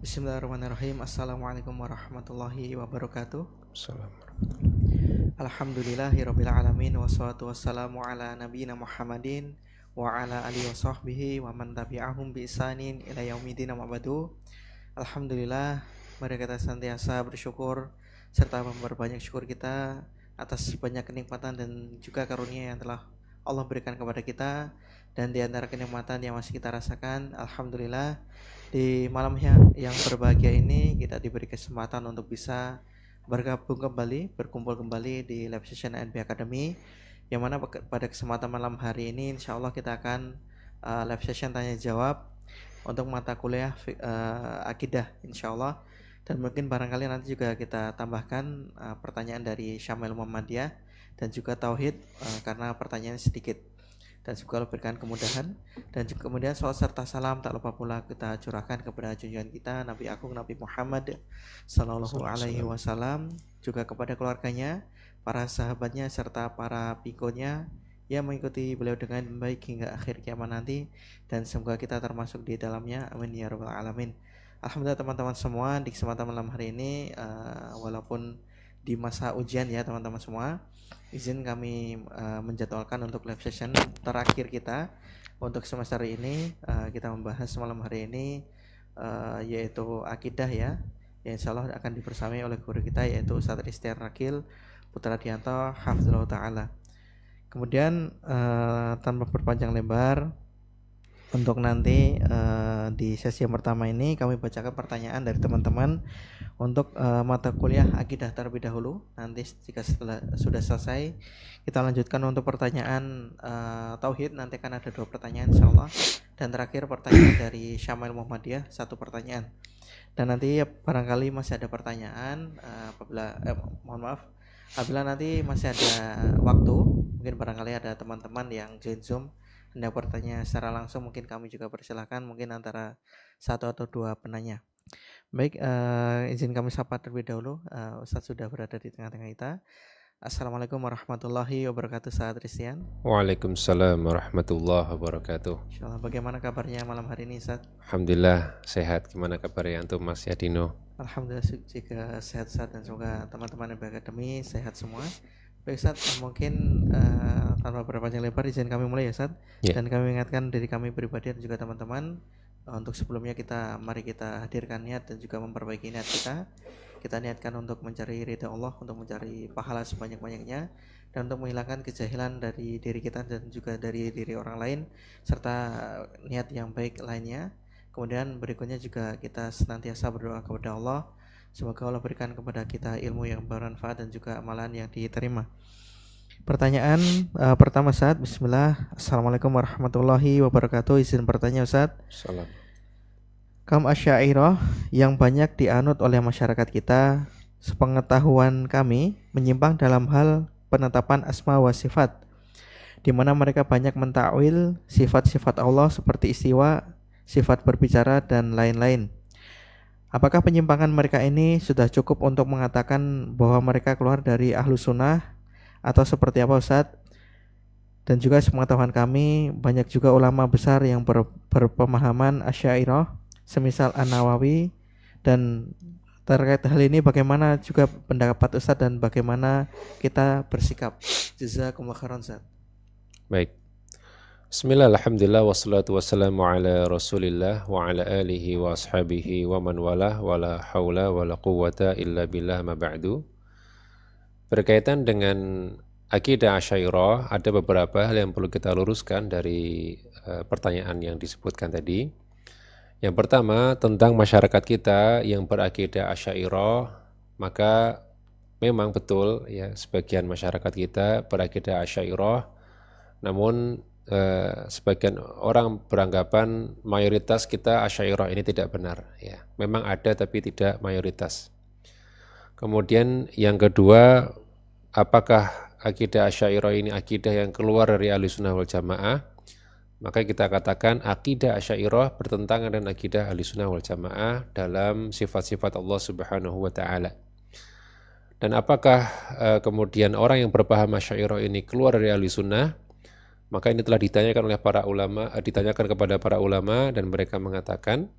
Bismillahirrahmanirrahim. Assalamualaikum warahmatullahi wabarakatuh. Assalamualaikum. Alhamdulillahirabbil alamin wassalatu wassalamu ala nabiyina Muhammadin wa ala alihi washabbihi wa man tabi'ahum bi ihsanin ila yaumidin amma ba'du. Alhamdulillah, mari kita senantiasa bersyukur serta memperbanyak syukur kita atas banyak kenikmatan dan juga karunia yang telah Allah berikan kepada kita. Dan di antara kenikmatan yang masih kita rasakan, alhamdulillah, di malamnya yang berbahagia ini kita diberi kesempatan untuk bisa bergabung kembali, berkumpul kembali di live session NB Academy, yang mana pada kesempatan malam hari ini insya Allah kita akan live session tanya jawab untuk mata kuliah akidah insya Allah. Dan mungkin barangkali nanti juga kita tambahkan pertanyaan dari Syamil Muhammadiyah dan juga Tauhid, karena pertanyaan sedikit dan juga berikan kemudahan. Dan juga kemudian salat serta salam tak lupa pula kita curahkan kepada junjungan kita Nabi Agung Nabi Muhammad Sallallahu Alaihi Wasallam, juga kepada keluarganya, para sahabatnya serta para pengikutnya yang mengikuti beliau dengan baik hingga akhir kiamat nanti, dan semoga kita termasuk di dalamnya, amin ya rabbal alamin. Alhamdulillah teman-teman semua, di kesempatan malam hari ini walaupun di masa ujian ya teman-teman semua, izin kami menjadwalkan untuk live session terakhir kita untuk semester ini. Kita membahas malam hari ini yaitu akidah ya, yang insya Allah akan dibersamai oleh guru kita yaitu Ustadz Ristian Rakil Putra Dianto Hafizullah Ta'ala. Kemudian tanpa berpanjang lebar, untuk nanti di sesi yang pertama ini kami bacakan pertanyaan dari teman-teman untuk mata kuliah akidah terlebih dahulu. Nanti jika sudah selesai kita lanjutkan untuk pertanyaan tauhid. Nanti akan ada 2 pertanyaan insyaallah, dan terakhir pertanyaan dari Syamil Muhammadiyah 1 pertanyaan. Dan nanti barangkali masih ada pertanyaan apabila nanti masih ada waktu, mungkin barangkali ada teman-teman yang join Zoom hendak bertanya secara langsung, mungkin kami juga persilahkan mungkin antara 1 atau 2 penanya. Baik, izin kami sapa terlebih dahulu, Ustadz sudah berada di tengah-tengah kita. Assalamualaikum warahmatullahi wabarakatuh, Ustadz Ristian. Waalaikumsalam warahmatullahi wabarakatuh. Insyaallah, bagaimana kabarnya malam hari ini, Ustadz? Alhamdulillah sehat. Gimana kabarnya antum Mas Yadino? Alhamdulillah juga sehat-sehat, dan semoga teman-teman NB Academy sehat semua. Baik Ustadz, mungkin tanpa berpanjang lebar izin kami mulai ya Ustadz. Dan kami ingatkan diri kami pribadi dan juga teman-teman, untuk sebelumnya mari kita hadirkan niat dan juga memperbaiki niat kita. Kita niatkan untuk mencari ridha Allah, untuk mencari pahala sebanyak-banyaknya, dan untuk menghilangkan kejahilan dari diri kita dan juga dari diri orang lain, serta niat yang baik lainnya. Kemudian berikutnya juga kita senantiasa berdoa kepada Allah, semoga Allah berikan kepada kita ilmu yang bermanfaat dan juga amalan yang diterima. Pertanyaan pertama Ustaz, bismillah. Assalamualaikum warahmatullahi wabarakatuh. Izin bertanya Ustaz. Salam. Kaum Asy'ariyah yang banyak dianut oleh masyarakat kita, sepengetahuan kami, menyimpang dalam hal penetapan asma wa sifat, di mana mereka banyak mentakwil sifat-sifat Allah seperti istiwa, sifat berbicara dan lain-lain. Apakah penyimpangan mereka ini sudah cukup untuk mengatakan bahwa mereka keluar dari ahlu sunnah, atau seperti apa Ustadz? Dan juga sepengetahuan kami, banyak juga ulama besar yang berpemahaman Asy'ariyah, semisal An-Nawawi. Dan terkait hal ini bagaimana juga pendapat Ustadz dan bagaimana kita bersikap? Jazakumullah khairan Ustadz. Baik. Bismillah, alhamdulillah, wassalatu wassalamu ala rasulillah wa ala alihi wa ashabihi wa man walah, wa la hawla wa la quwwata illa billah ma ba'du. Berkaitan dengan akidah Asy'ariyah, ada beberapa hal yang perlu kita luruskan dari pertanyaan yang disebutkan tadi. Yang pertama, tentang masyarakat kita yang berakidah Asy'ariyah, maka memang betul ya, sebagian masyarakat kita berakidah Asy'ariyah, namun sebagian orang beranggapan mayoritas kita Asy'ariyah ini tidak benar ya. Memang ada tapi tidak mayoritas. Kemudian yang kedua, apakah akidah Asy'ariyah ini akidah yang keluar dari Ahlussunnah wal Jamaah? Maka kita katakan akidah Asy'ariyah bertentangan dengan akidah Ahlussunnah wal Jamaah dalam sifat-sifat Allah Subhanahu wa taala. Dan apakah kemudian orang yang berpaham Asy'ariyah ini keluar dari Ahlussunnah? Maka ini telah ditanyakan oleh ditanyakan kepada para ulama, dan mereka mengatakan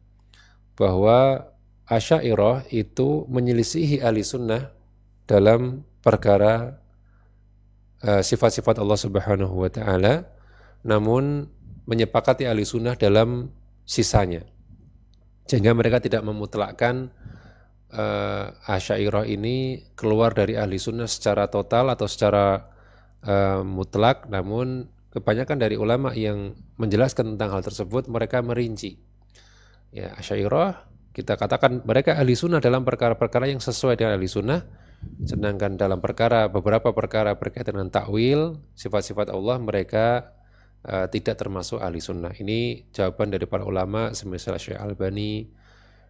bahwa Asy'ariyah itu menyelisihi ahli sunnah dalam perkara sifat-sifat Allah Subhanahu wa taala, namun menyepakati ahli sunnah dalam sisanya. Sehingga mereka tidak memutlakkan Asy'ariyah ini keluar dari ahli sunnah secara total atau secara mutlak, namun kebanyakan dari ulama yang menjelaskan tentang hal tersebut mereka merinci. Ya, Asy'ariyah kita katakan mereka ahli sunnah dalam perkara-perkara yang sesuai dengan ahli sunnah, sedangkan dalam beberapa perkara berkaitan dengan takwil sifat-sifat Allah mereka tidak termasuk ahli sunnah. Ini jawaban dari para ulama semisal Syekh Albani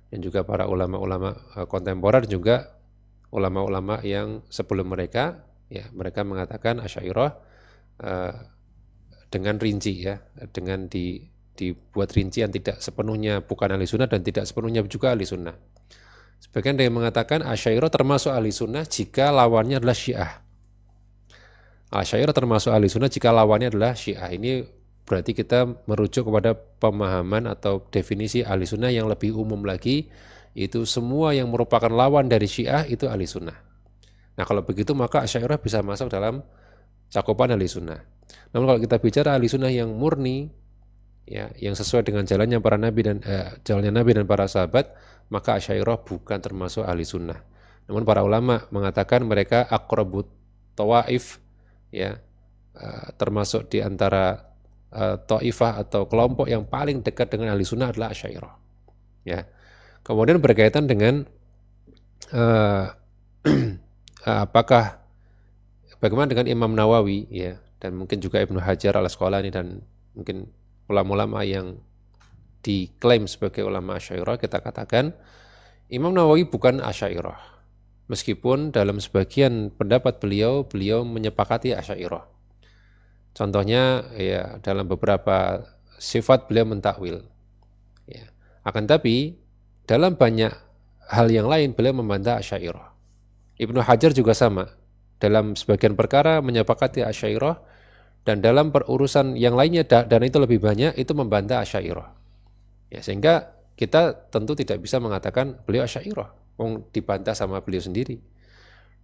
dan juga para ulama-ulama kontemporer, juga ulama-ulama yang sebelum mereka, ya mereka mengatakan Asy'ariyah dengan rinci, ya dengan dibuat rincian tidak sepenuhnya bukan ahli sunnah dan tidak sepenuhnya juga ahli sunnah. Sebagian ada yang mengatakan Asy'ariyah termasuk ahli sunnah jika lawannya adalah Syiah. Asy'ariyah termasuk ahli sunnah jika lawannya adalah Syiah. Ini berarti kita merujuk kepada pemahaman atau definisi ahli sunnah yang lebih umum lagi, itu semua yang merupakan lawan dari Syiah itu ahli sunnah. Nah kalau begitu maka Asy'ariyah bisa masuk dalam cakupan ahli sunnah. Namun kalau kita bicara ahli sunnah yang murni, ya yang sesuai dengan jalannya para nabi dan jalannya nabi dan para sahabat, maka Asy'ariyah bukan termasuk ahli sunnah. Namun para ulama mengatakan mereka aqrabut tawaif, ya termasuk di antara taifah atau kelompok yang paling dekat dengan ahli sunnah adalah Asy'ariyah. Ya. Kemudian berkaitan dengan apakah bagaimana dengan Imam Nawawi, ya, dan mungkin juga Ibnu Hajar al-Asqalani dan mungkin ulama-ulama yang diklaim sebagai ulama Asy'ariyah, kita katakan Imam Nawawi bukan Asy'ariyah. Meskipun dalam sebagian pendapat beliau menyepakati Asy'ariyah. Contohnya ya dalam beberapa sifat beliau mentakwil. Ya. Akan tapi dalam banyak hal yang lain beliau membantah Asy'ariyah. Ibnu Hajar juga sama. Dalam sebagian perkara menyepakati Asy'ariyah, dan dalam perurusan yang lainnya dan itu lebih banyak itu membantah Asy'ariyah. Ya, sehingga kita tentu tidak bisa mengatakan beliau Asy'ariyah, dibantah sama beliau sendiri.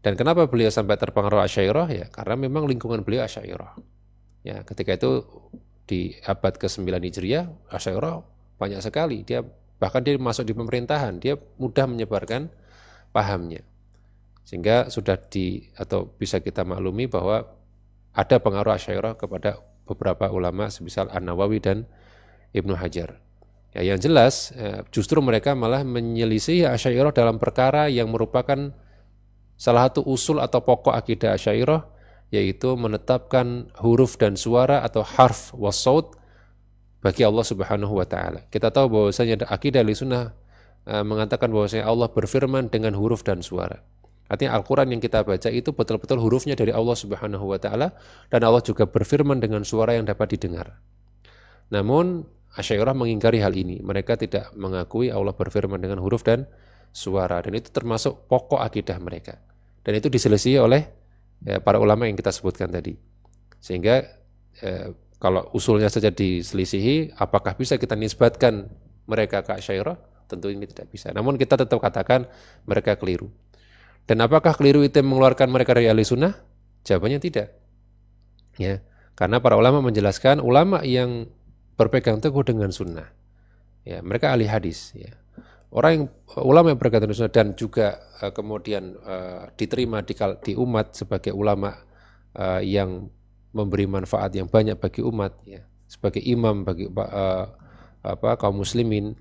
Dan kenapa beliau sampai terpengaruh Asy'ariyah? Ya karena memang lingkungan beliau Asy'ariyah. Ya, ketika itu di abad ke-9 Hijriah, Asy'ariyah banyak sekali. Bahkan dia masuk di pemerintahan, dia mudah menyebarkan pahamnya. Sehingga sudah atau bisa kita maklumi bahwa ada pengaruh Asy'ariyah kepada beberapa ulama semisal An-Nawawi dan Ibnu Hajar. Ya, yang jelas justru mereka malah menyelisih Asy'ariyah dalam perkara yang merupakan salah satu usul atau pokok akidah Asy'ariyah, yaitu menetapkan huruf dan suara atau harf wassaut bagi Allah Subhanahu wa taala. Kita tahu bahwasanya akidah Ahlussunnah mengatakan bahwasanya Allah berfirman dengan huruf dan suara. Artinya Al-Qur'an yang kita baca itu betul-betul hurufnya dari Allah Subhanahu wa taala, dan Allah juga berfirman dengan suara yang dapat didengar. Namun Asy'ariyah mengingkari hal ini. Mereka tidak mengakui Allah berfirman dengan huruf dan suara, dan itu termasuk pokok akidah mereka. Dan itu diselesaikan oleh para ulama yang kita sebutkan tadi. Sehingga kalau usulnya saja diselisihi, apakah bisa kita nisbatkan mereka ke Asy'ariyah? Tentu ini tidak bisa. Namun kita tetap katakan mereka keliru. Dan apakah keliru itu mengeluarkan mereka dari ahli sunnah? Jawabannya tidak. Ya, karena para ulama menjelaskan ulama yang berpegang teguh dengan sunnah, ya mereka ahli hadis. Ya. Ulama yang berpegang teguh sunnah dan juga kemudian diterima di umat sebagai ulama yang memberi manfaat yang banyak bagi umat, ya, sebagai imam bagi kaum muslimin,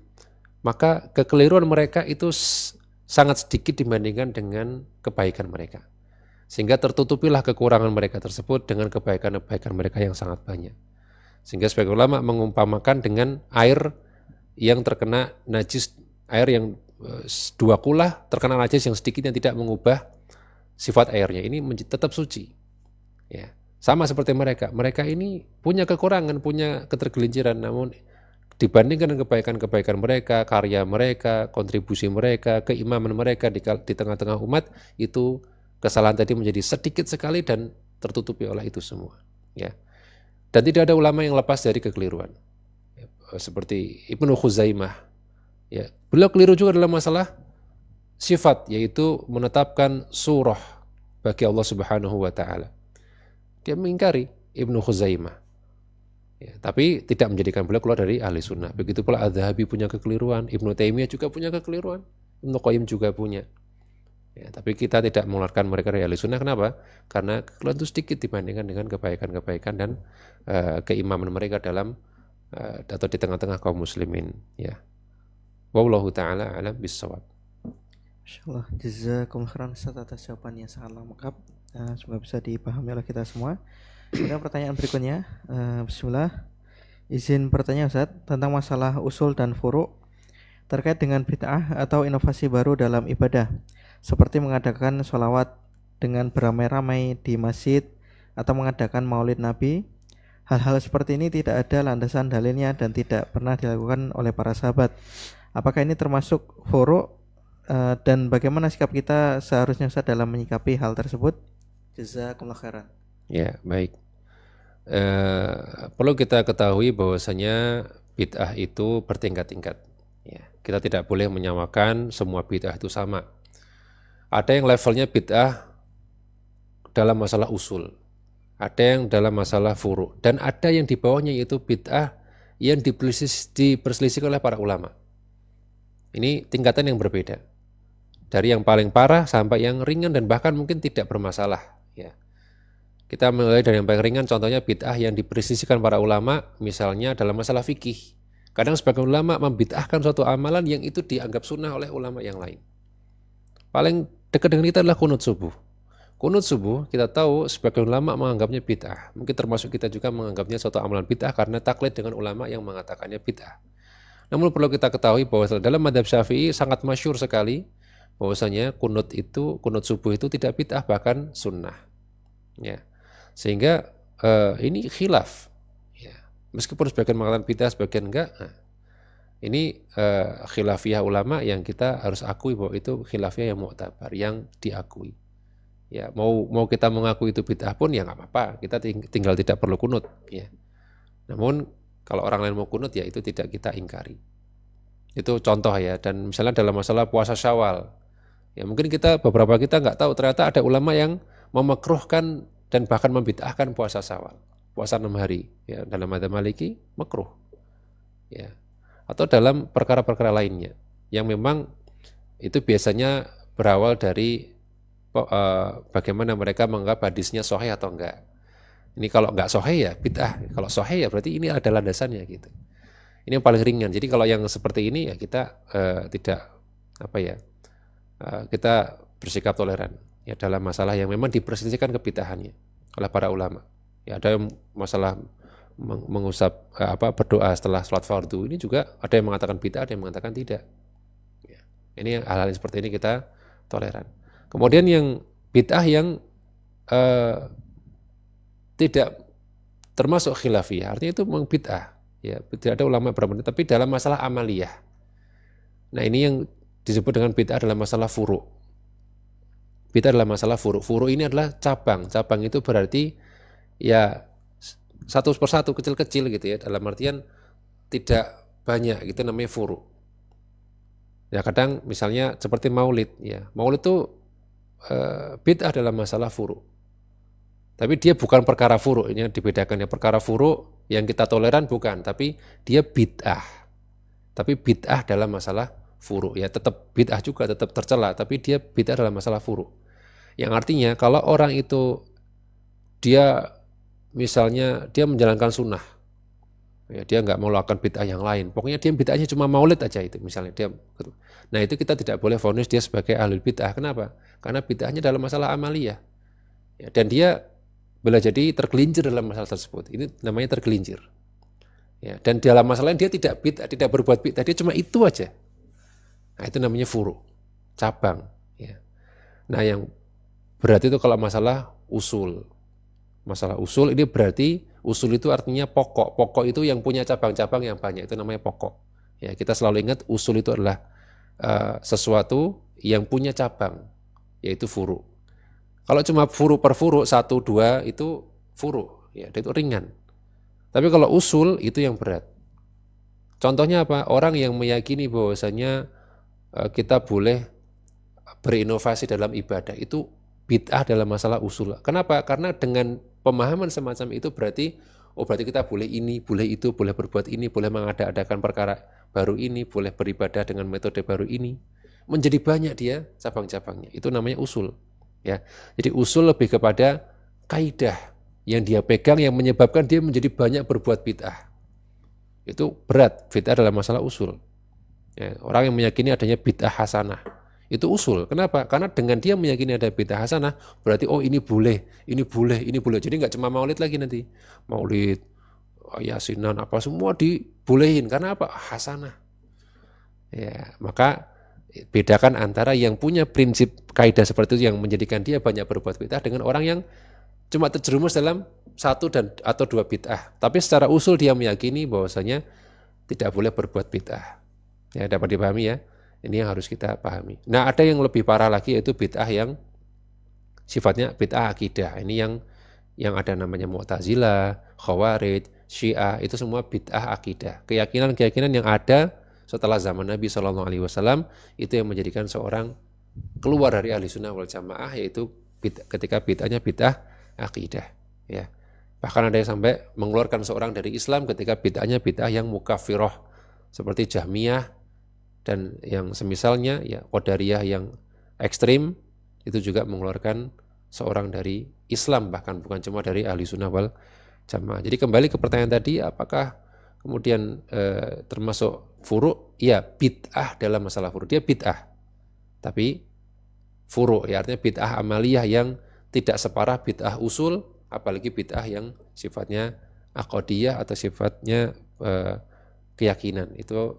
maka kekeliruan mereka itu sangat sedikit dibandingkan dengan kebaikan mereka. Sehingga tertutupilah kekurangan mereka tersebut dengan kebaikan-kebaikan mereka yang sangat banyak. Sehingga sebagai ulama mengumpamakan dengan air yang terkena najis, air yang dua kula terkena najis yang sedikit yang tidak mengubah sifat airnya, ini tetap suci. Ya. Sama seperti mereka. Mereka ini punya kekurangan, punya ketergelinciran, namun dibandingkan dengan kebaikan-kebaikan mereka, karya mereka, kontribusi mereka, keimaman mereka di tengah-tengah umat, itu kesalahan tadi menjadi sedikit sekali dan tertutupi oleh itu semua. Ya. Dan tidak ada ulama yang lepas dari kekeliruan. Seperti Ibnu Khuzaimah. Ya. Beliau keliru juga dalam masalah sifat, yaitu menetapkan surah bagi Allah Subhanahu wa taala. Dia mengingkari Ibnu Khuzaimah. Ya, tapi tidak menjadikan beliau keluar dari ahli sunnah. Begitu pula Az-Zahabi punya kekeliruan, Ibnu Taimiyah juga punya kekeliruan, Ibnu Qayyim juga punya. Ya, tapi kita tidak mengeluarkan mereka dari ahli sunnah. Kenapa? Karena kekeliruan itu sedikit dibandingkan dengan kebaikan-kebaikan dan keimaman mereka dalam atau di tengah-tengah kaum muslimin. Ya. Wallahu ta'ala alam bissawab. Insyaallah, jazakumullah khairan Ustaz atas jawabannya sangat lengkap. Semoga bisa dipahami oleh kita semua. Kemudian pertanyaan berikutnya, bismillah. Izin bertanya Ustaz tentang masalah usul dan furu' terkait dengan bid'ah atau inovasi baru dalam ibadah, seperti mengadakan sholawat dengan beramai-ramai di masjid atau mengadakan maulid Nabi. Hal-hal seperti ini tidak ada landasan dalilnya dan tidak pernah dilakukan oleh para sahabat. Apakah ini termasuk furu'? Dan bagaimana sikap kita seharusnya Ustaz dalam menyikapi hal tersebut? Jazakumullah khairan. Ya, baik. Perlu kita ketahui bahwasanya bid'ah itu bertingkat-tingkat. Ya, kita tidak boleh menyamakan semua bid'ah itu sama. Ada yang levelnya bid'ah dalam masalah usul, ada yang dalam masalah furu', dan ada yang di bawahnya yaitu bid'ah yang diperselisihkan oleh para ulama. Ini tingkatan yang berbeda. Dari yang paling parah sampai yang ringan dan bahkan mungkin tidak bermasalah. Ya. Kita mulai dari yang paling ringan, contohnya bid'ah yang dipresisikan para ulama, misalnya dalam masalah fikih. Kadang sebagian ulama membid'ahkan suatu amalan yang itu dianggap sunnah oleh ulama yang lain. Paling dekat dengan kita adalah kunut subuh. Kunut subuh kita tahu sebagian ulama menganggapnya bid'ah. Mungkin termasuk kita juga menganggapnya suatu amalan bid'ah karena taklid dengan ulama yang mengatakannya bid'ah. Namun perlu kita ketahui bahwa dalam madhab Syafi'i sangat masyhur sekali bahwasanya kunut subuh itu tidak bid'ah, bahkan sunnah. Ya. Sehingga ini khilaf. Ya. Meskipun sebagian mengatakan bid'ah, sebagian enggak. Nah, ini khilafiyah ulama yang kita harus akui bahwa itu khilafiyah yang mu'tabar, yang diakui. Ya, mau kita mengaku itu bid'ah pun ya nggak apa-apa. Kita tinggal tidak perlu kunut. Ya. Namun kalau orang lain mau kunut ya itu tidak kita ingkari. Itu contoh ya. Dan misalnya dalam masalah puasa Syawal. Ya mungkin beberapa kita nggak tahu ternyata ada ulama yang memakruhkan dan bahkan membid'ahkan puasa Syawal, puasa 6 hari. Ya, dalam madzhab Maliki makruh. Ya. Atau dalam perkara-perkara lainnya yang memang itu biasanya berawal dari bagaimana mereka menganggap hadisnya sahih atau enggak. Ini kalau enggak sahih ya bid'ah, kalau sahih ya berarti ini ada landasannya gitu. Ini yang paling ringan. Jadi kalau yang seperti ini ya kita tidak kita bersikap toleran ya dalam masalah yang memang diperselisihkan kebid'ahannya oleh para ulama. Ya ada yang masalah mengusap berdoa setelah sholat fardu, ini juga ada yang mengatakan bid'ah, ada yang mengatakan tidak. Ya. Ini hal-hal seperti ini kita toleran. Kemudian yang bid'ah yang tidak termasuk khilafiyah, artinya itu memang bid'ah. Ya, tidak ada ulama berpendapat, tapi dalam masalah amaliyah. Nah ini yang disebut dengan bid'ah dalam masalah furu'. Bid'ah adalah masalah furu'. Furu' ini adalah cabang. Cabang itu berarti ya satu persatu kecil-kecil gitu ya. Dalam artian tidak banyak, gitu namanya furu'. Ya kadang misalnya seperti maulid. Ya. Maulid itu bid'ah dalam masalah furu'. Tapi dia bukan perkara furu'. Ini dibedakan ya. Perkara furu' yang kita toleran bukan. Tapi dia bid'ah. Tapi bid'ah dalam masalah furu'. Ya tetap bid'ah juga, tetap tercela. Tapi dia bid'ah dalam masalah furu'. Yang artinya kalau orang itu dia misalnya dia menjalankan sunnah, ya, dia nggak melakukan bid'ah yang lain, pokoknya dia bid'ahnya cuma maulid aja itu misalnya dia. Nah itu kita tidak boleh vonis dia sebagai ahlul bid'ah. Kenapa? Karena bid'ahnya dalam masalah amaliyah, ya, dan dia boleh jadi tergelincir dalam masalah tersebut. Ini namanya tergelincir. Ya, dan dalam masalah dia tidak bid'ah, tidak berbuat bid'ah, dia cuma itu aja. Nah itu namanya furu', cabang. Ya. Nah yang berarti itu kalau masalah usul. Masalah usul ini berarti usul itu artinya pokok. Pokok itu yang punya cabang-cabang yang banyak, itu namanya pokok. Ya, kita selalu ingat usul itu adalah sesuatu yang punya cabang, yaitu furu'. Kalau cuma furu' per furu', 1, 2 itu furu', ya, itu ringan. Tapi kalau usul itu yang berat. Contohnya apa? Orang yang meyakini bahwasanya kita boleh berinovasi dalam ibadah itu bid'ah dalam masalah usul. Kenapa? Karena dengan pemahaman semacam itu berarti berarti kita boleh ini, boleh itu, boleh berbuat ini, boleh mengada-adakan perkara baru ini, boleh beribadah dengan metode baru ini. Menjadi banyak dia cabang-cabangnya. Itu namanya usul. Ya. Jadi usul lebih kepada kaidah yang dia pegang yang menyebabkan dia menjadi banyak berbuat bid'ah. Itu berat, bid'ah dalam masalah usul. Ya, orang yang meyakini adanya bid'ah hasanah itu usul. Kenapa? Karena dengan dia meyakini ada bid'ah hasanah berarti ini boleh, ini boleh, ini boleh. Jadi nggak cuma maulid lagi nanti. Maulid, yasinan apa semua dibolehin karena apa? Hasanah. Ya, maka bedakan antara yang punya prinsip kaidah seperti itu yang menjadikan dia banyak berbuat bid'ah dengan orang yang cuma terjerumus dalam satu atau dua bid'ah. Tapi secara usul dia meyakini bahwasanya tidak boleh berbuat bid'ah. Ya, dapat dipahami ya. Ini yang harus kita pahami. Nah, ada yang lebih parah lagi yaitu bid'ah yang sifatnya bid'ah akidah. Ini yang ada namanya Mu'tazilah, Khawarij, Syiah, itu semua bid'ah akidah. Keyakinan-keyakinan yang ada setelah zaman Nabi SAW itu yang menjadikan seorang keluar dari ahli sunnah wal jamaah, yaitu ketika bid'ahnya bid'ah akidah. Ya. Bahkan ada yang sampai mengeluarkan seorang dari Islam ketika bid'ahnya bid'ah yang mukaffirah seperti Jahmiyah dan yang semisalnya, ya Qadariyah yang ekstrim itu juga mengeluarkan seorang dari Islam, bahkan bukan cuma dari ahli sunnah wal jamaah. Jadi kembali ke pertanyaan tadi, apakah kemudian termasuk furu'? Ya, bid'ah dalam masalah furu'. Dia bid'ah, tapi furu', ya artinya bid'ah amaliyah yang tidak separah bid'ah usul, apalagi bid'ah yang sifatnya aqdiyah atau sifatnya keyakinan. Itu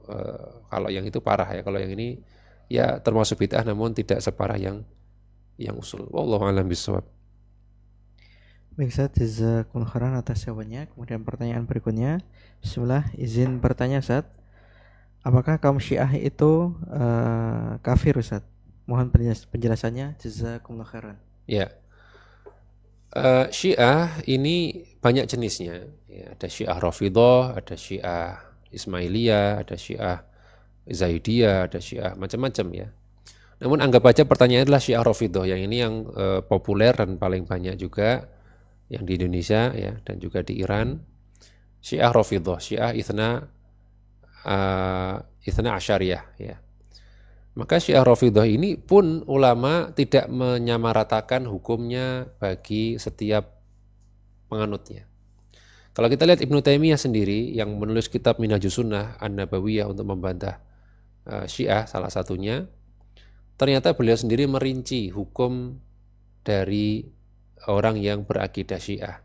kalau yang itu parah ya. Kalau yang ini ya termasuk bid'ah namun tidak separah yang usul. Wallahu a'lam bishawab. Baik Ustaz, jazakumullah khairan atas jawabannya. Kemudian pertanyaan berikutnya, bismillah, izin bertanya Ustaz, apakah kaum Syiah itu kafir Ustaz? Mohon penjelasannya, jazakumullah khairan. Ya. Syiah ini banyak jenisnya. Ya, ada Syiah Rafidhah, ada Syiah Ismailiyah, ada Syiah Zaidiyah, ada Syiah macam-macam ya. Namun anggap aja pertanyaannya adalah Syiah Rafidhah, yang ini yang populer dan paling banyak juga yang di Indonesia ya, dan juga di Iran. Syiah Rafidhah, Syiah Itsna Asyariyah ya. Maka Syiah Rafidhah ini pun ulama tidak menyamaratakan hukumnya bagi setiap penganutnya. Kalau kita lihat Ibnu Taimiyah sendiri yang menulis kitab Minhajus Sunnah An-Nabawiyah untuk membantah Syiah salah satunya, ternyata beliau sendiri merinci hukum dari orang yang berakidah Syiah.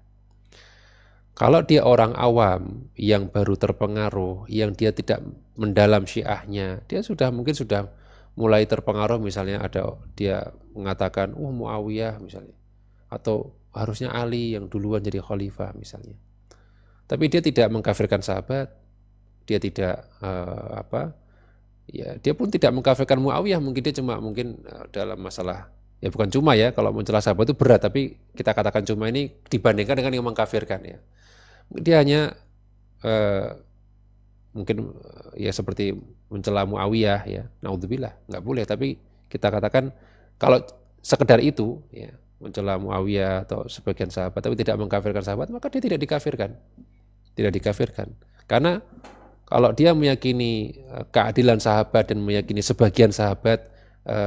Kalau dia orang awam yang baru terpengaruh, yang dia tidak mendalam Syiahnya, dia mungkin sudah mulai terpengaruh, misalnya ada dia mengatakan Muawiyah misalnya, atau harusnya Ali yang duluan jadi khalifah misalnya. Tapi dia tidak mengkafirkan sahabat, dia tidak dia pun tidak mengkafirkan Muawiyah, mungkin dia cuma dalam masalah, ya bukan cuma ya, kalau mencela sahabat itu berat, tapi kita katakan cuma ini dibandingkan dengan yang mengkafirkan ya. Dia hanya mungkin ya seperti mencela Muawiyah ya, naudzubillah, nggak boleh, tapi kita katakan kalau sekedar itu ya, mencela Muawiyah atau sebagian sahabat tapi tidak mengkafirkan sahabat, maka dia tidak dikafirkan. Karena kalau dia meyakini keadilan sahabat dan meyakini sebagian sahabat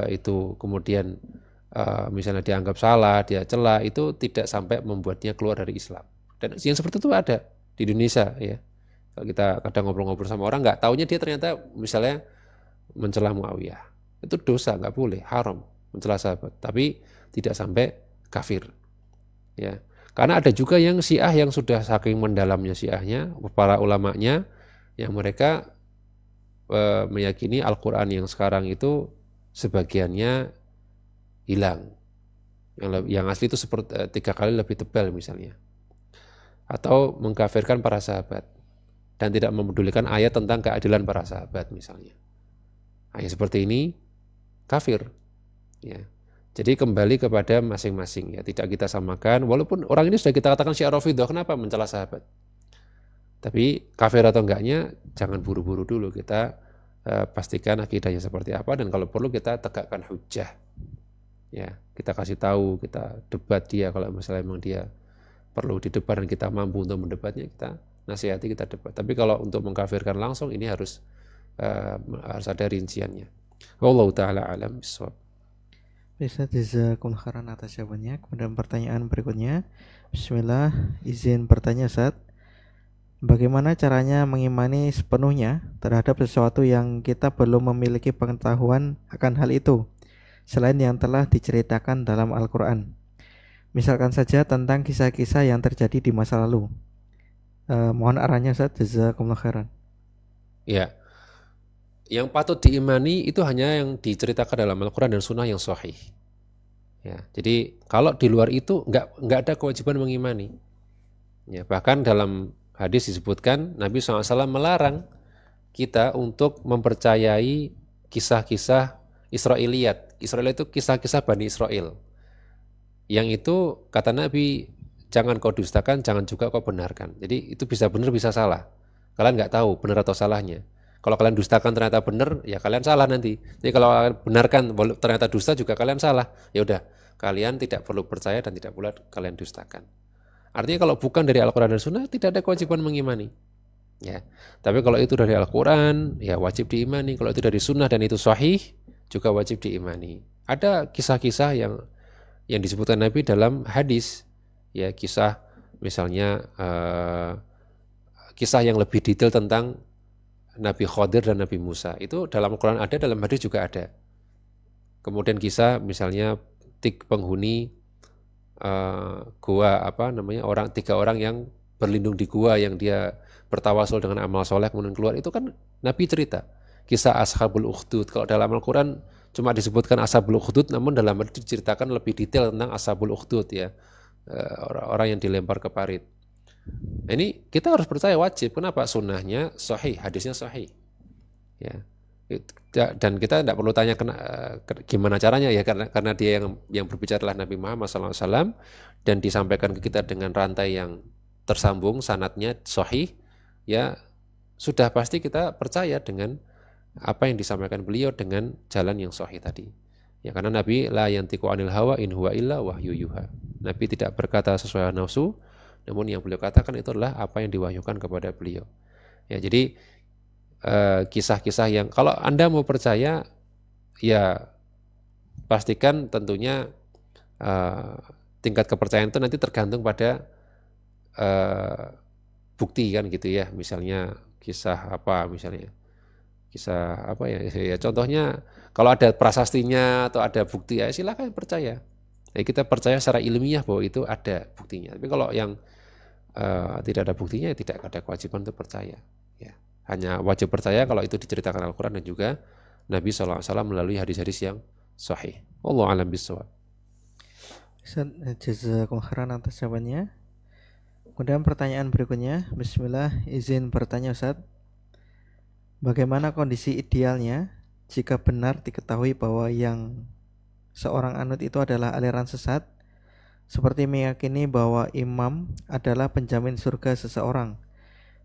itu kemudian misalnya dianggap salah, dia cela, itu tidak sampai membuatnya keluar dari Islam. Dan yang seperti itu ada di Indonesia ya. Kalau kita kadang ngobrol-ngobrol sama orang, nggak taunya dia ternyata misalnya mencela Muawiyah. Itu dosa, nggak boleh, haram mencela sahabat. Tapi tidak sampai kafir. Ya. Karena ada juga yang Syiah yang sudah saking mendalamnya Syiahnya, para ulamanya, yang mereka meyakini Al-Quran yang sekarang itu sebagiannya hilang. Yang asli itu seperti 3 kali lebih tebal misalnya. Atau mengkafirkan para sahabat dan tidak memedulikan ayat tentang keadilan para sahabat misalnya. Ayat seperti ini kafir. Ya. Jadi kembali kepada masing-masing ya, tidak kita samakan. Walaupun orang ini sudah kita katakan Syiah Rafidhah, kenapa mencela sahabat? Tapi kafir atau enggaknya jangan buru-buru dulu, kita pastikan akidahnya seperti apa, dan kalau perlu kita tegakkan hujjah. Ya, kita kasih tahu, kita debat dia kalau misalnya memang dia perlu didebat dan kita mampu untuk mendebatnya, kita nasihati, kita debat. Tapi kalau untuk mengkafirkan langsung ini harus ada rinciannya. Wallahu taala alam bisawab. Bisa jazakum khairan atas jawabannya. Kemudian pertanyaan berikutnya. Bismillah, izin bertanya Ustaz. Bagaimana caranya mengimani sepenuhnya terhadap sesuatu yang kita belum memiliki pengetahuan akan hal itu, selain yang telah diceritakan dalam Al-Quran? Misalkan saja tentang kisah-kisah yang terjadi di masa lalu. Mohon arahnya Ustaz, jazakumullah khairan. Ya, yang patut diimani itu hanya yang diceritakan dalam Al-Quran dan Sunnah yang sahih. Ya, jadi kalau di luar itu nggak ada kewajiban mengimani. Ya, bahkan dalam hadis disebutkan Nabi SAW melarang kita untuk mempercayai kisah-kisah Israiliyat. Israel itu kisah-kisah Bani Israel. Yang itu kata Nabi, jangan kau dustakan, jangan juga kau benarkan. Jadi itu bisa benar, bisa salah. Kalian nggak tahu benar atau salahnya. Kalau kalian dustakan ternyata benar, ya kalian salah nanti. Jadi kalau kalian benarkan ternyata dusta juga kalian salah. Ya udah, kalian tidak perlu percaya dan tidak pula kalian dustakan. Artinya kalau bukan dari Al-Quran dan Sunnah, tidak ada kewajiban mengimani. Ya, tapi kalau itu dari Al-Quran, ya wajib diimani. Kalau itu dari Sunnah dan itu sahih, juga wajib diimani. Ada kisah-kisah yang disebutkan Nabi dalam hadis, ya kisah misalnya kisah yang lebih detail tentang Nabi Khadir dan Nabi Musa. Itu dalam Al-Quran ada, dalam hadis juga ada. Kemudian kisah misalnya penghuni gua tiga orang yang berlindung di gua yang dia bertawasul dengan amal soleh kemudian keluar, itu kan Nabi cerita kisah Ashabul Ukhdud. Kalau dalam Al-Quran cuma disebutkan Ashabul Ukhdud, namun dalam hadis diceritakan lebih detail tentang Ashabul Ukhdud, ya, orang yang dilempar ke parit. Ini kita harus percaya, wajib. Kenapa? Sunnahnya sahih, hadisnya sahih. Ya. Dan kita tidak perlu tanya gimana caranya, ya, karena dia yang berbicara adalah Nabi Muhammad SAW dan disampaikan ke kita dengan rantai yang tersambung, sanadnya sahih, ya sudah pasti kita percaya dengan apa yang disampaikan beliau dengan jalan yang sahih tadi. Ya, karena Nabi la yantiqu anil hawa in huwa illa wahyu yuha. Nabi tidak berkata sesuai nafsu, namun yang beliau katakan itu adalah apa yang diwahyukan kepada beliau. Ya, jadi kisah-kisah yang kalau Anda mau percaya, ya pastikan tentunya tingkat kepercayaan itu nanti tergantung pada bukti, kan gitu ya. Misalnya kisah apa, misalnya kisah apa ya, ya contohnya kalau ada prasastinya atau ada bukti, ya silakan percaya. Ya, kita percaya secara ilmiah bahwa itu ada buktinya. Tapi kalau yang tidak ada buktinya, ya tidak ada kewajiban untuk percaya. Ya. Hanya wajib percaya kalau itu diceritakan Al-Quran dan juga Nabi SAW melalui hadis-hadis yang sahih. Wallahu a'lam bishawab. Jazakumullah khairan atas jawabannya. Kemudian pertanyaan berikutnya. Bismillah, izin bertanya Ustaz. Bagaimana kondisi idealnya jika benar diketahui bahwa yang seorang anut itu adalah aliran sesat, seperti meyakini bahwa imam adalah penjamin surga seseorang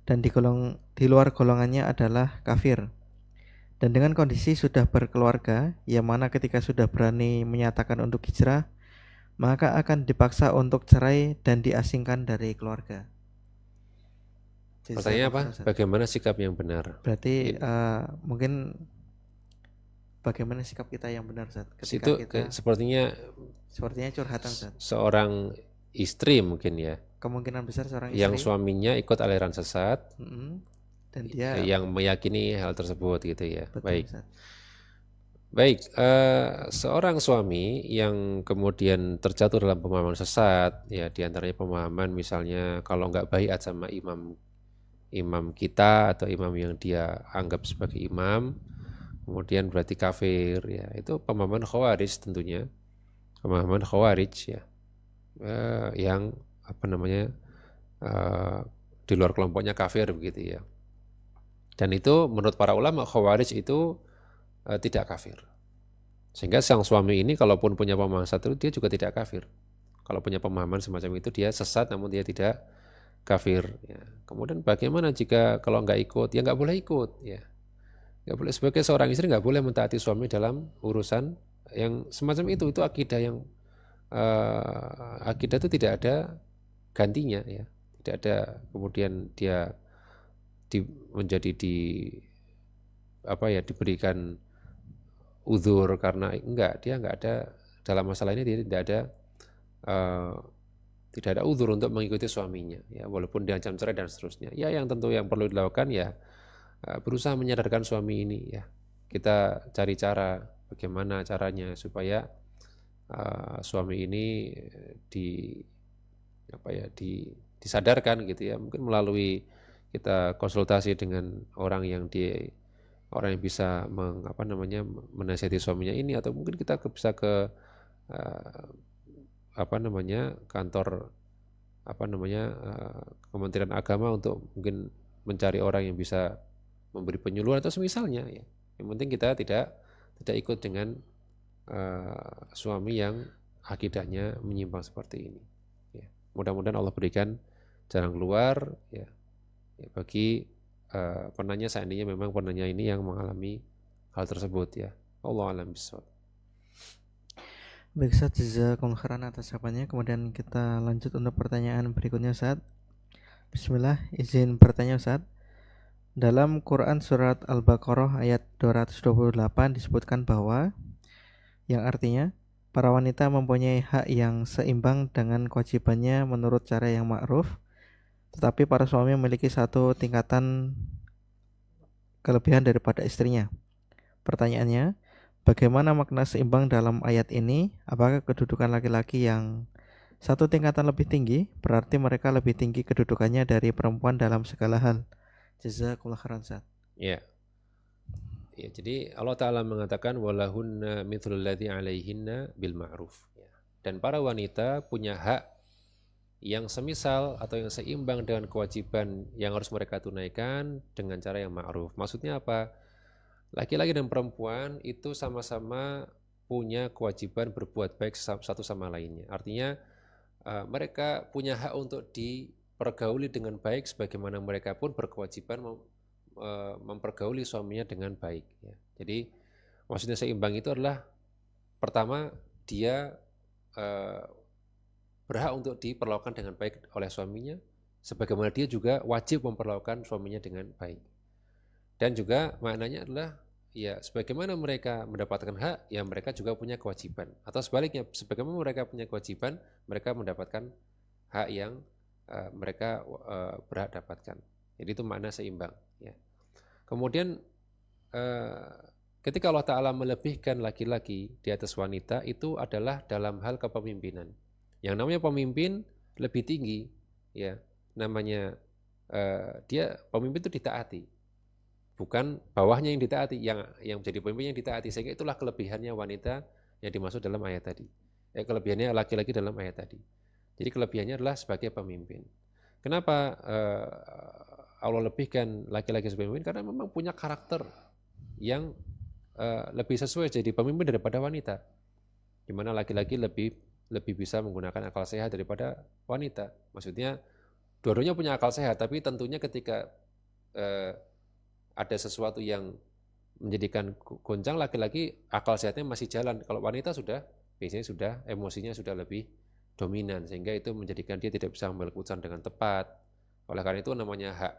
dan di luar golongannya adalah kafir. Dan dengan kondisi sudah berkeluarga, yang mana ketika sudah berani menyatakan untuk hijrah, maka akan dipaksa untuk cerai dan diasingkan dari keluarga. Pertanyaannya apa? Bagaimana sikap yang benar? Berarti mungkin bagaimana sikap kita yang benar, Zat? Ketika kita sepertinya curhatan, Zat. Seorang istri mungkin, ya. Kemungkinan besar seorang istri yang suaminya ikut aliran sesat, dan dia yang meyakini hal tersebut, gitu ya. Betul, baik. Zat. Baik, seorang suami yang kemudian terjatuh dalam pemahaman sesat, ya diantaranya pemahaman misalnya kalau nggak baiat sama imam kita atau imam yang dia anggap sebagai imam, kemudian berarti kafir, ya itu pemahaman khawarij tentunya, pemahaman khawarij, ya, yang apa namanya di luar kelompoknya kafir, begitu ya. Dan itu menurut para ulama khawarij itu tidak kafir. Sehingga sang suami ini kalaupun punya pemahaman satu, dia juga tidak kafir. Kalau punya pemahaman semacam itu, dia sesat namun dia tidak kafir. Ya. Kemudian bagaimana jika kalau nggak ikut? Ya nggak boleh ikut. Ya. Nggak boleh, sebagai seorang istri nggak boleh mentaati suami dalam urusan yang semacam itu akidah yang akidah itu tidak ada gantinya ya, tidak ada kemudian dia menjadi diberikan uzur karena dia enggak ada dalam masalah ini, dia eh, tidak ada uzur untuk mengikuti suaminya ya, walaupun diancam cerai dan seterusnya ya. Yang tentu yang perlu dilakukan ya berusaha menyadarkan suami ini ya, kita cari cara bagaimana caranya supaya suami ini disadarkan gitu ya, mungkin melalui kita konsultasi dengan orang yang bisa menasihati suaminya ini, atau mungkin kita bisa ke kantor Kementerian Agama untuk mungkin mencari orang yang bisa memberi penyuluhan atau semisalnya ya. Yang penting kita tidak ikut dengan suami yang akidahnya menyimpang seperti ini ya. Mudah-mudahan Allah berikan jalan keluar ya, bagi penanya, seandainya memang penanya ini yang mengalami hal tersebut ya. Allah a'lam bishawab. Baik Ustaz, jazakumullah khairan atas jawabannya. Kemudian kita lanjut untuk pertanyaan berikutnya Ustaz. Bismillah, izin bertanya Ustaz. Dalam Quran surat Al-Baqarah ayat 228 disebutkan bahwa, yang artinya para wanita mempunyai hak yang seimbang dengan kewajibannya menurut cara yang ma'ruf, tetapi para suami memiliki satu tingkatan kelebihan daripada istrinya. Pertanyaannya, bagaimana makna seimbang dalam ayat ini? Apakah kedudukan laki-laki yang satu tingkatan lebih tinggi berarti mereka lebih tinggi kedudukannya dari perempuan dalam segala hal? Jazakumullah khairan Ustaz. Ya. Ya, jadi Allah Ta'ala mengatakan walahunna mithlul ladzi 'alaihinna bil ma'ruf ya. Dan para wanita punya hak yang semisal atau yang seimbang dengan kewajiban yang harus mereka tunaikan dengan cara yang ma'ruf. Maksudnya apa? Laki-laki dan perempuan itu sama-sama punya kewajiban berbuat baik satu sama lainnya. Artinya mereka punya hak untuk dipergauli dengan baik, sebagaimana mereka pun berkewajiban mempergauli suaminya dengan baik ya. Jadi maksudnya seimbang itu adalah, pertama, dia berhak untuk diperlakukan dengan baik oleh suaminya, sebagaimana dia juga wajib memperlakukan suaminya dengan baik. Dan juga maknanya adalah ya, sebagaimana mereka mendapatkan hak, ya mereka juga punya kewajiban. Atau sebaliknya, sebagaimana mereka punya kewajiban, mereka mendapatkan hak yang mereka berhak dapatkan. Jadi itu makna seimbang ya. Kemudian ketika Allah Ta'ala melebihkan laki-laki di atas wanita, itu adalah dalam hal kepemimpinan. Yang namanya pemimpin lebih tinggi ya, namanya dia pemimpin itu ditaati, bukan bawahnya yang ditaati, yang menjadi pemimpin yang ditaati. Sehingga itulah kelebihannya wanita yang dimaksud dalam ayat tadi, kelebihannya laki-laki dalam ayat tadi. Jadi kelebihannya adalah sebagai pemimpin. Kenapa Allah lebihkan laki-laki sebagai pemimpin? Karena memang punya karakter yang lebih sesuai jadi pemimpin daripada wanita, di mana laki-laki lebih bisa menggunakan akal sehat daripada wanita. Maksudnya dua-duanya punya akal sehat, tapi tentunya ketika ada sesuatu yang menjadikan goncang, laki-laki akal sehatnya masih jalan. Kalau wanita biasanya emosinya sudah lebih dominan, sehingga itu menjadikan dia tidak bisa mengambil keputusan dengan tepat. Oleh karena itu namanya hak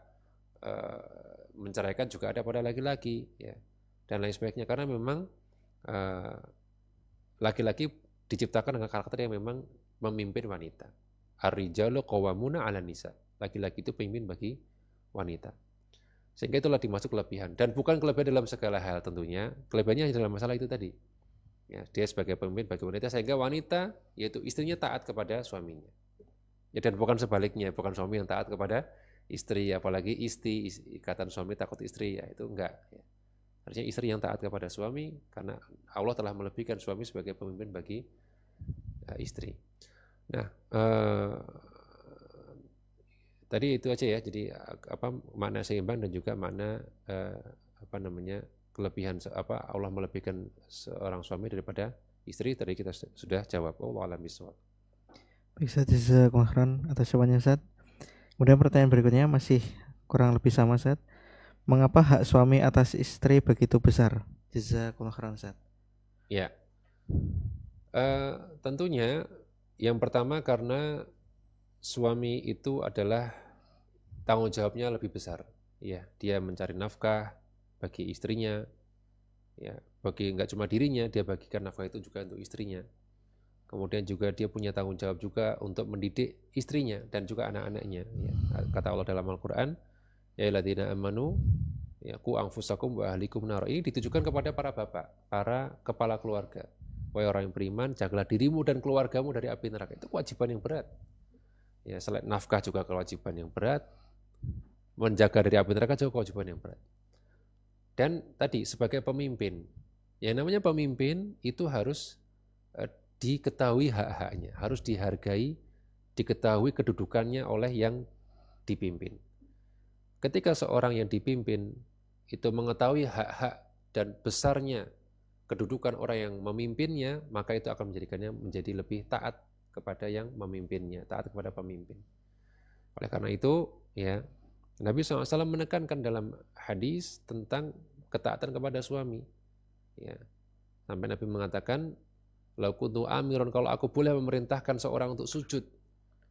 menceraikan juga ada pada laki-laki ya, dan lain sebagainya, karena memang laki-laki diciptakan dengan karakter yang memang memimpin wanita. Ar-rijalu qawwamuna 'alan nisa. Laki-laki itu pemimpin bagi wanita. Sehingga itulah dimaksud kelebihan, dan bukan kelebihan dalam segala hal tentunya. Kelebihannya dalam masalah itu tadi. Ya, dia sebagai pemimpin bagi wanita, sehingga wanita yaitu istrinya taat kepada suaminya. Ya, dan bukan sebaliknya, bukan suami yang taat kepada istri, apalagi ikatan suami takut istri, ya itu enggak ya. Harusnya istri yang taat kepada suami, karena Allah telah melebihkan suami sebagai pemimpin bagi istri. Nah, tadi itu aja ya. Jadi makna seimbang dan juga makna kelebihan Allah melebihkan seorang suami daripada istri, tadi kita sudah jawab. Wallahu a'lam bishawab. Baik Ustaz, jazakumullah khairan atas jawabannya Ustaz. Kemudian pertanyaan berikutnya masih kurang lebih sama Ustaz. Mengapa hak suami atas istri begitu besar? Jazakumullah khairan Ustaz. Ya. Tentunya yang pertama karena suami itu adalah tanggung jawabnya lebih besar. Ya, dia mencari nafkah bagi istrinya, ya, bagi nggak cuma dirinya, dia bagikan nafkah itu juga untuk istrinya. Kemudian juga dia punya tanggung jawab juga untuk mendidik istrinya dan juga anak-anaknya. Ya. Kata Allah dalam Al-Quran, ya alladzina amanu, ya qu anfusakum wa ahlikum nar. Ini ditujukan kepada para bapak, para kepala keluarga. Wahai orang yang beriman, jagalah dirimu dan keluargamu dari api neraka. Itu kewajiban yang berat. Ya, selain nafkah juga kewajiban yang berat, menjaga dari api neraka juga kewajiban yang berat. Dan tadi sebagai pemimpin, yang namanya pemimpin itu harus diketahui hak-haknya, harus dihargai, diketahui kedudukannya oleh yang dipimpin. Ketika seorang yang dipimpin itu mengetahui hak-hak dan besarnya kedudukan orang yang memimpinnya, maka itu akan menjadikannya menjadi lebih taat kepada yang memimpinnya, taat kepada pemimpin. Oleh karena itu, ya, Nabi SAW menekankan dalam hadis tentang ketaatan kepada suami. Ya. Sampai Nabi mengatakan, "Lau kuntu amiron, kalau aku boleh memerintahkan seorang untuk sujud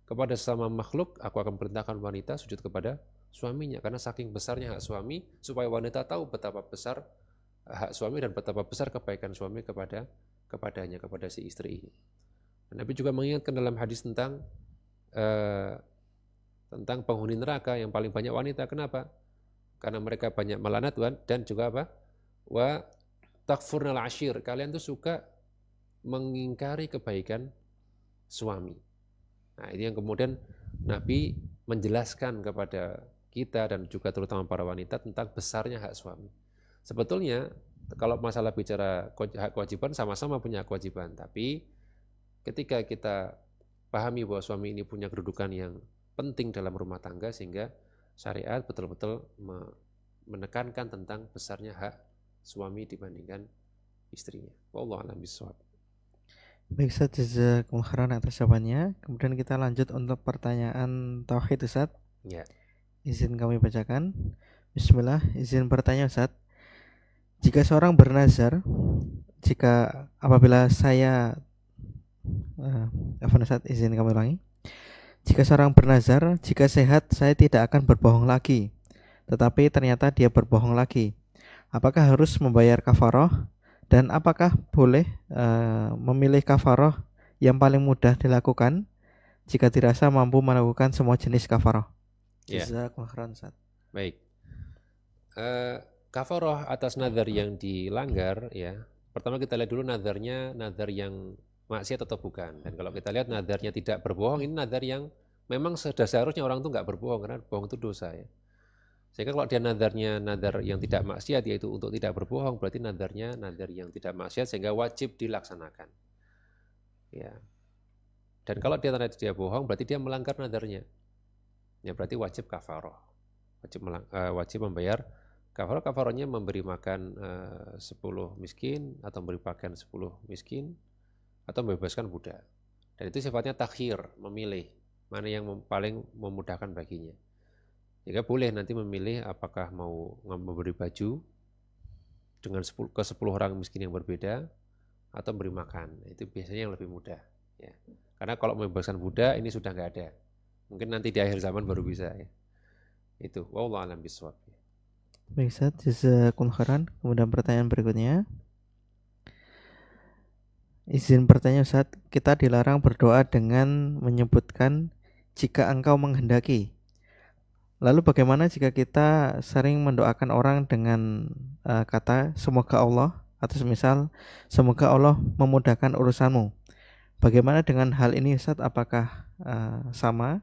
kepada sesama makhluk, aku akan perintahkan wanita sujud kepada suaminya." Karena saking besarnya hak suami, supaya wanita tahu betapa besar hak suami dan betapa besar kebaikan suami kepadanya, kepada si istri ini. Dan Nabi juga mengingatkan dalam hadis tentang penghuni neraka yang paling banyak wanita. Kenapa? Karena mereka banyak melanat dan juga apa? Wa takfurnal ashir. Kalian tuh suka mengingkari kebaikan suami. Nah, ini yang kemudian Nabi menjelaskan kepada kita dan juga terutama para wanita tentang besarnya hak suami. Sebetulnya kalau masalah bicara hak kewajiban, sama-sama punya kewajiban. Tapi ketika kita pahami bahwa suami ini punya kedudukan yang penting dalam rumah tangga, sehingga syariat betul-betul menekankan tentang besarnya hak suami dibandingkan istrinya. Wallahu a'lam bishawab. Baik Ustaz, jazakumullah khairan atas jawabannya. Kemudian kita lanjut untuk pertanyaan tauhid Ustaz. Ya. Izin kami bacakan. Bismillah, izin bertanya Ustaz. Jika seorang bernazar, apabila saya Ustaz, izin kami ulangi. Jika seorang bernazar, jika sehat saya tidak akan berbohong lagi. Tetapi ternyata dia berbohong lagi. Apakah harus membayar kafaroh? Dan apakah boleh memilih kafaroh yang paling mudah dilakukan jika dirasa mampu melakukan semua jenis kafaroh? Jazakumullah khairan Ustaz. Baik. Kafaroh atas nazar yang dilanggar, ya. Pertama kita lihat dulu nazarnya, nazar yang maksiat atau bukan. Dan kalau kita lihat nazarnya tidak berbohong, ini nazar yang memang sudah seharusnya orang itu nggak berbohong, karena bohong itu dosa, ya. Sehingga kalau dia nazarnya nazar yang tidak maksiat, yaitu untuk tidak berbohong, berarti nazarnya nazar yang tidak maksiat sehingga wajib dilaksanakan. Ya. Dan kalau dia ternyata dia bohong, berarti dia melanggar nazarnya. Ya, berarti wajib kafaroh. Wajib membayar kafaroh. Kafarohnya memberi makan 10 miskin, atau memberi pakaian 10 miskin, atau membebaskan budak. Dan itu sifatnya takhir, memilih mana yang paling memudahkan baginya. Jika boleh nanti memilih apakah mau memberi baju dengan ke 10 orang miskin yang berbeda, atau memberi makan. Itu biasanya yang lebih mudah. Ya. Karena kalau membebaskan budak ini sudah nggak ada. Mungkin nanti di akhir zaman baru bisa, ya. Itu. Wallahu a'lam bishawab. Baik Ustaz, jazakumullah khairan. Kemudian pertanyaan berikutnya. Izin bertanya Ustaz, kita dilarang berdoa dengan menyebutkan jika engkau menghendaki. Lalu bagaimana jika kita sering mendoakan orang dengan kata semoga Allah, atau semisal semoga Allah memudahkan urusanmu? Bagaimana dengan hal ini Ustaz? Apakah sama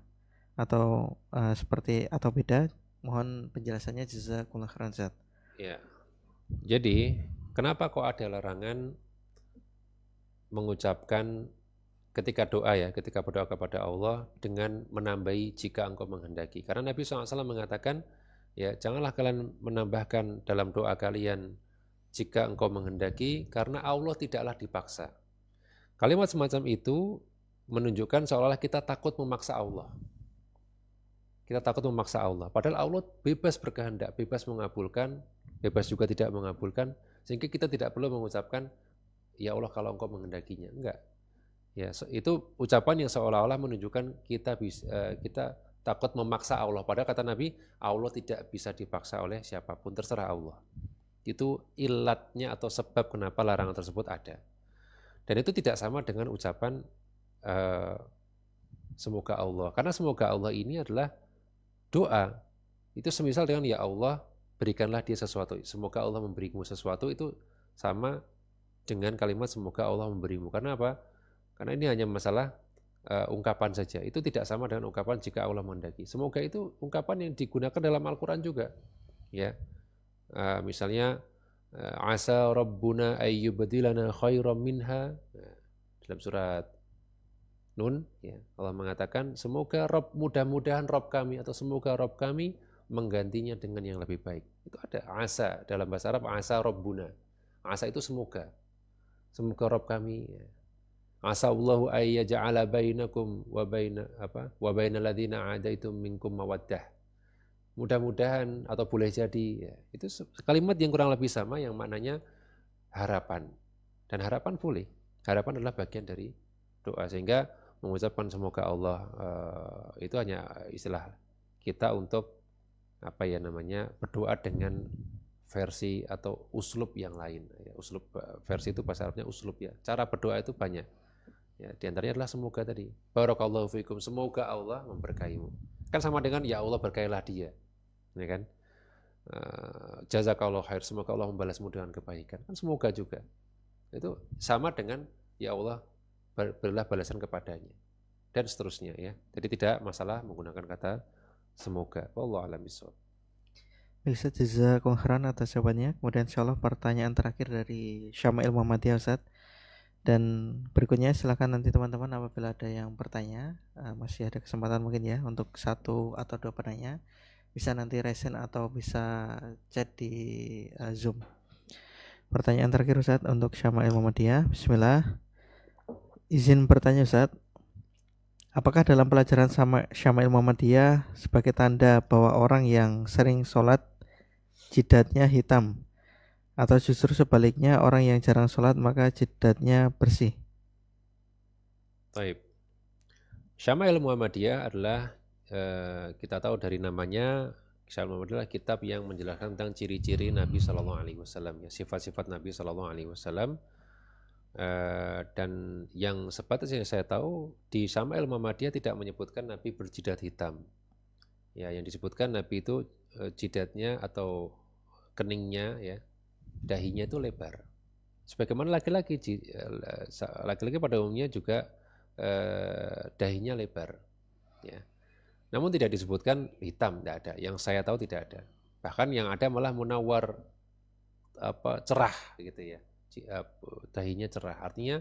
atau seperti atau beda? Mohon penjelasannya, jazakumullah khairan Ustaz. Ya. Jadi, kenapa kok ada larangan mengucapkan ketika doa, ya, ketika berdoa kepada Allah dengan menambahi jika engkau menghendaki? Karena Nabi SAW mengatakan, ya, janganlah kalian menambahkan dalam doa kalian jika engkau menghendaki, karena Allah tidaklah dipaksa. Kalimat semacam itu menunjukkan seolah-olah kita takut memaksa Allah. Kita takut memaksa Allah. Padahal Allah bebas berkehendak, bebas mengabulkan, bebas juga tidak mengabulkan, sehingga kita tidak perlu mengucapkan ya Allah kalau engkau menghendakinya. Enggak. Ya, itu ucapan yang seolah-olah menunjukkan kita takut memaksa Allah. Padahal kata Nabi, Allah tidak bisa dipaksa oleh siapapun, terserah Allah. Itu ilatnya atau sebab kenapa larangan tersebut ada. Dan itu tidak sama dengan ucapan eh, semoga Allah. Karena semoga Allah ini adalah doa. Itu semisal dengan ya Allah berikanlah dia sesuatu. Semoga Allah memberimu sesuatu, itu sama dengan kalimat semoga Allah memberimu. Karena apa? Karena ini hanya masalah ungkapan saja. Itu tidak sama dengan ungkapan jika Allah menghendaki. Semoga itu ungkapan yang digunakan dalam Al-Quran juga. Ya, misalnya asa rabbuna ayyubdilana khairam minha. Dalam surat Nun, ya, Allah mengatakan semoga mudah-mudahan Rob kami atau semoga Rob kami menggantinya dengan yang lebih baik. Itu ada asa dalam bahasa Arab, asa rabbuna. Asa itu semoga Rob kami. Ya. Asallahu ayyaja'ala bainakum wa bainal ladzina adaitum minkum mawaddah. Mudah-mudahan atau boleh jadi, ya. Itu kalimat yang kurang lebih sama yang maknanya harapan. Dan harapan boleh. Harapan adalah bagian dari doa, sehingga mengucapkan semoga Allah itu hanya istilah kita untuk berdoa dengan versi atau uslub yang lain. Ya, uslub versi itu bahasa Arabnya uslub, ya. Cara berdoa itu banyak. Ya, di antaranya adalah semoga tadi. Barakallahu fikum, semoga Allah memberkahimu. Kan sama dengan ya Allah berkailah dia. Ya kan? Jazakallahu khair, semoga Allah membalasmu dengan kebaikan. Kan semoga juga. Itu sama dengan ya Allah berilah balasan kepadanya. Dan seterusnya, ya. Jadi tidak masalah menggunakan kata semoga. Wallahu a'lam bishawab. Ustaz, jazakumullah khairan atas jawabannya. Kemudian insyaallah pertanyaan terakhir dari Syama'il Muhammadiyah, Ustaz. Dan berikutnya silakan nanti teman-teman apabila ada yang bertanya, masih ada kesempatan mungkin ya untuk 1 atau 2 penanya, bisa nanti resen atau bisa chat di Zoom. Pertanyaan terakhir Ustaz untuk Syama'il Muhammadiyah. Bismillah. Izin bertanya Ustaz, apakah dalam pelajaran Syama'il Muhammadiyah sebagai tanda bahwa orang yang sering sholat jidatnya hitam, atau justru sebaliknya orang yang jarang sholat maka jidatnya bersih? Baik. Syama'il Muhammadiyah adalah kita tahu dari namanya, Syama'il Muhammadiyah adalah kitab yang menjelaskan tentang ciri-ciri Nabi Shallallahu Alaihi Wasallam, ya, sifat-sifat Nabi Shallallahu Alaihi Wasallam. Dan yang sebatas yang saya tahu di Syama'il Muhammadiyah tidak menyebutkan Nabi berjidat hitam. Ya, yang disebutkan Nabi itu jidatnya atau keningnya, ya, dahinya itu lebar. Sebagaimana laki-laki pada umumnya juga dahinya lebar, ya. Namun tidak disebutkan hitam, tidak ada. Yang saya tahu tidak ada. Bahkan yang ada malah munawar, cerah gitu, ya. Dahinya cerah. Artinya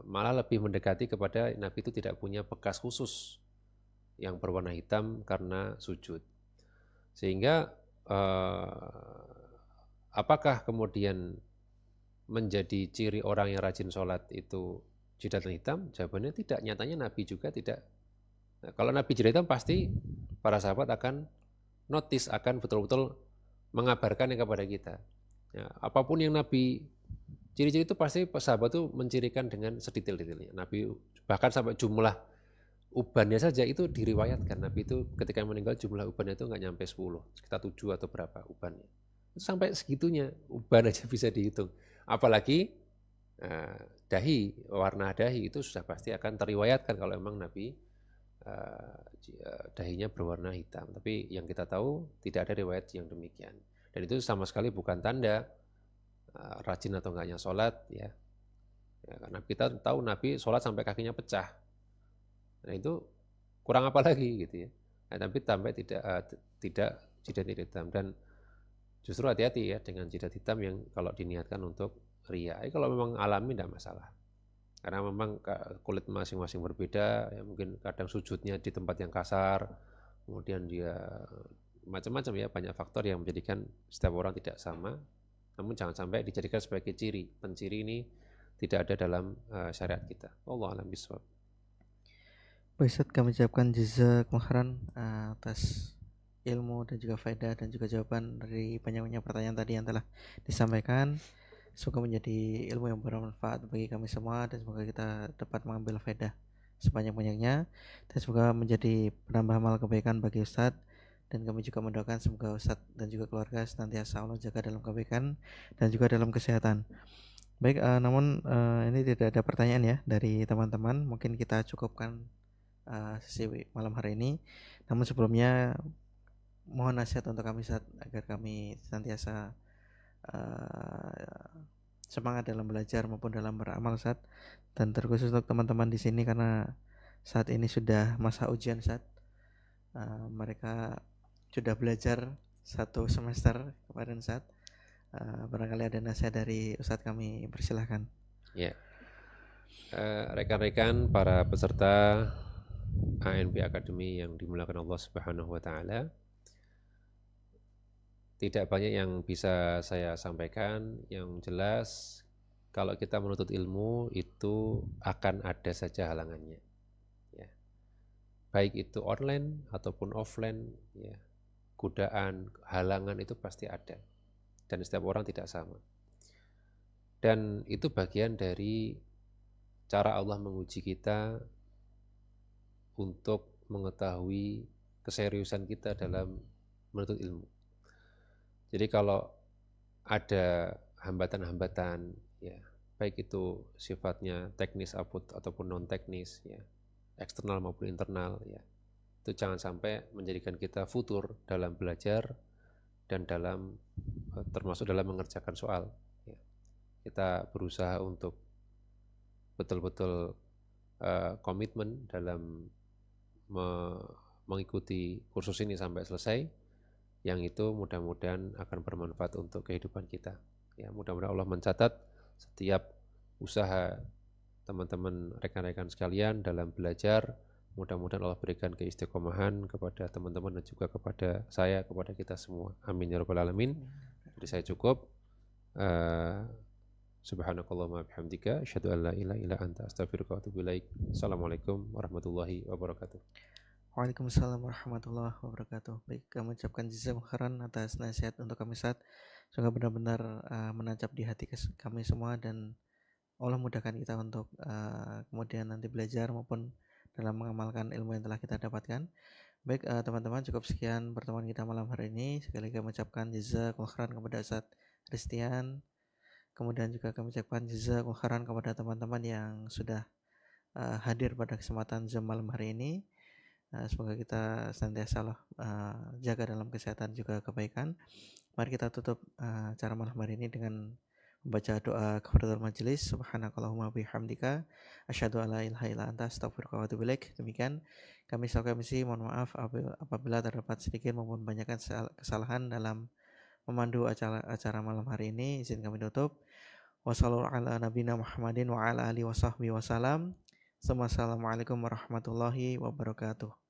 malah lebih mendekati kepada Nabi itu tidak punya bekas khusus yang berwarna hitam karena sujud. Sehingga apakah kemudian menjadi ciri orang yang rajin sholat itu jidatnya hitam? Jawabannya tidak. Nyatanya Nabi juga tidak. Nah, kalau Nabi jidat hitam pasti para sahabat akan notice, akan betul-betul mengabarkannya kepada kita. Ya, apapun yang Nabi, ciri-ciri itu pasti sahabat itu mencirikan dengan sedetail-detailnya. Nabi bahkan sampai jumlah ubannya saja itu diriwayatkan. Nabi itu ketika meninggal jumlah ubannya itu nggak nyampe 10, sekitar 7 atau berapa ubannya. Itu sampai segitunya uban aja bisa dihitung. Apalagi dahi, warna dahi itu sudah pasti akan teriwayatkan kalau memang Nabi dahinya berwarna hitam. Tapi yang kita tahu tidak ada riwayat yang demikian. Dan itu sama sekali bukan tanda rajin atau enggaknya sholat, ya. Karena kita tahu Nabi sholat sampai kakinya pecah. Nah itu kurang apa lagi gitu, ya. Nah, tapi sampai tidak jidat hitam. Dan justru hati-hati ya dengan jidat hitam yang kalau diniatkan untuk ria. Kalau memang alami tidak masalah. Karena memang kulit masing-masing berbeda, ya, mungkin kadang sujudnya di tempat yang kasar, kemudian dia macam-macam, ya, banyak faktor yang menjadikan setiap orang tidak sama. Namun jangan sampai dijadikan sebagai ciri. Penciri ini tidak ada dalam syariat kita. Wallahu a'lam bishawab. Baik Ustaz, kami ucapkan jazakumullah khairan atas ilmu dan juga faedah dan juga jawaban dari banyak-banyak pertanyaan tadi yang telah disampaikan. Semoga menjadi ilmu yang bermanfaat bagi kami semua, dan semoga kita dapat mengambil faedah sebanyak-banyaknya, dan semoga menjadi penambah amal kebaikan bagi Ustadz. Dan kami juga mendoakan semoga Ustadz dan juga keluarga senantiasa Allah jaga dalam kebaikan dan juga dalam kesehatan. Baik, namun ini tidak ada pertanyaan ya dari teman-teman. Mungkin kita cukupkan sesi malam hari ini. Namun sebelumnya mohon nasihat untuk kami Ustadz, agar kami senantiasa semangat dalam belajar maupun dalam beramal Ustadz. Dan terkhusus untuk teman-teman di sini, karena saat ini sudah masa ujian Ustadz. Mereka sudah belajar 1 semester kemarin Ustadz. Barangkali ada nasihat dari Ustadz, kami persilahkan. Ya, rekan-rekan para peserta ANP Academy yang dimuliakan Allah Subhanahu wa taala. Tidak banyak yang bisa saya sampaikan, yang jelas kalau kita menuntut ilmu itu akan ada saja halangannya. Ya. Baik itu online ataupun offline, ya. Godaan, halangan itu pasti ada. Dan setiap orang tidak sama. Dan itu bagian dari cara Allah menguji kita untuk mengetahui keseriusan kita dalam menuntut ilmu. Jadi kalau ada hambatan-hambatan, ya, baik itu sifatnya teknis ataupun non teknis, ya, eksternal maupun internal, ya, itu jangan sampai menjadikan kita futur dalam belajar dan dalam termasuk dalam mengerjakan soal. Ya. Kita berusaha untuk betul-betul komitmen dalam mengikuti kursus ini sampai selesai. Yang itu mudah-mudahan akan bermanfaat untuk kehidupan kita. Ya, mudah-mudahan Allah mencatat setiap usaha teman-teman rekan-rekan sekalian dalam belajar. Mudah-mudahan Allah berikan keistiqomahan kepada teman-teman dan juga kepada saya, kepada kita semua. Amin ya rabbal alamin. Jadi saya cukup. Subhanakallahumma bihamdika asyhadu an la ilaha illa anta astaghfiruka wa atubu ilaik. Assalamualaikum warahmatullahi wabarakatuh. Waalaikumsalam warahmatullahi wabarakatuh. Baik, kami ucapkan jazakumullah khairan atas nasihat untuk kami Ustadz. Semoga benar-benar menancap di hati kami semua, dan Allah mudahkan kita untuk kemudian nanti belajar maupun dalam mengamalkan ilmu yang telah kita dapatkan. Baik, teman-teman, cukup sekian pertemuan kita malam hari ini. Sekali lagi kami ucapkan jazakumullah khairan kepada Ustadz Christian. Kemudian juga kami ucapkan jazakumullah khairan kepada teman-teman yang sudah hadir pada kesempatan Zoom malam hari ini. Semoga kita senantiasa jaga dalam kesehatan juga kebaikan. Mari kita tutup acara malam hari ini dengan membaca doa kafaratul majelis. Subhanakallahumma bihamdika asyhadu an la ilaha illa anta astaghfiruka wa atubu ilaik. Demikian kami selaku MC mohon maaf apabila terdapat sedikit maupun banyakkan kesalahan dalam memandu acara malam hari ini. Izin kami tutup. Wassallallahu ala nabiyina Muhammadin wa ala alihi wasahbihi wasallam. Assalamualaikum warahmatullahi wabarakatuh.